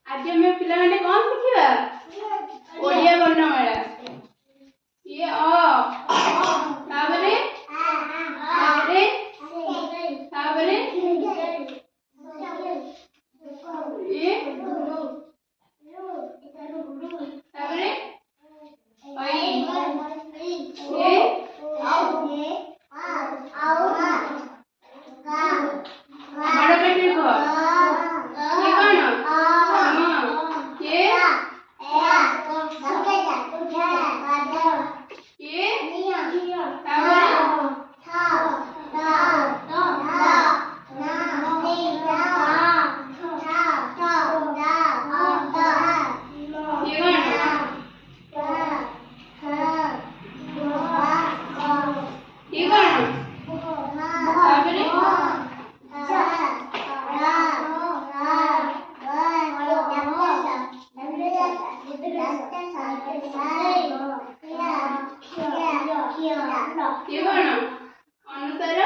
आज हम पिला माने कौन सीखिबा ओडिया वर्णमाला ये ताबरे ताबरे ताबरे ये ताबरे आई ये बड़ा पेटी को ये कौन ये अनुसार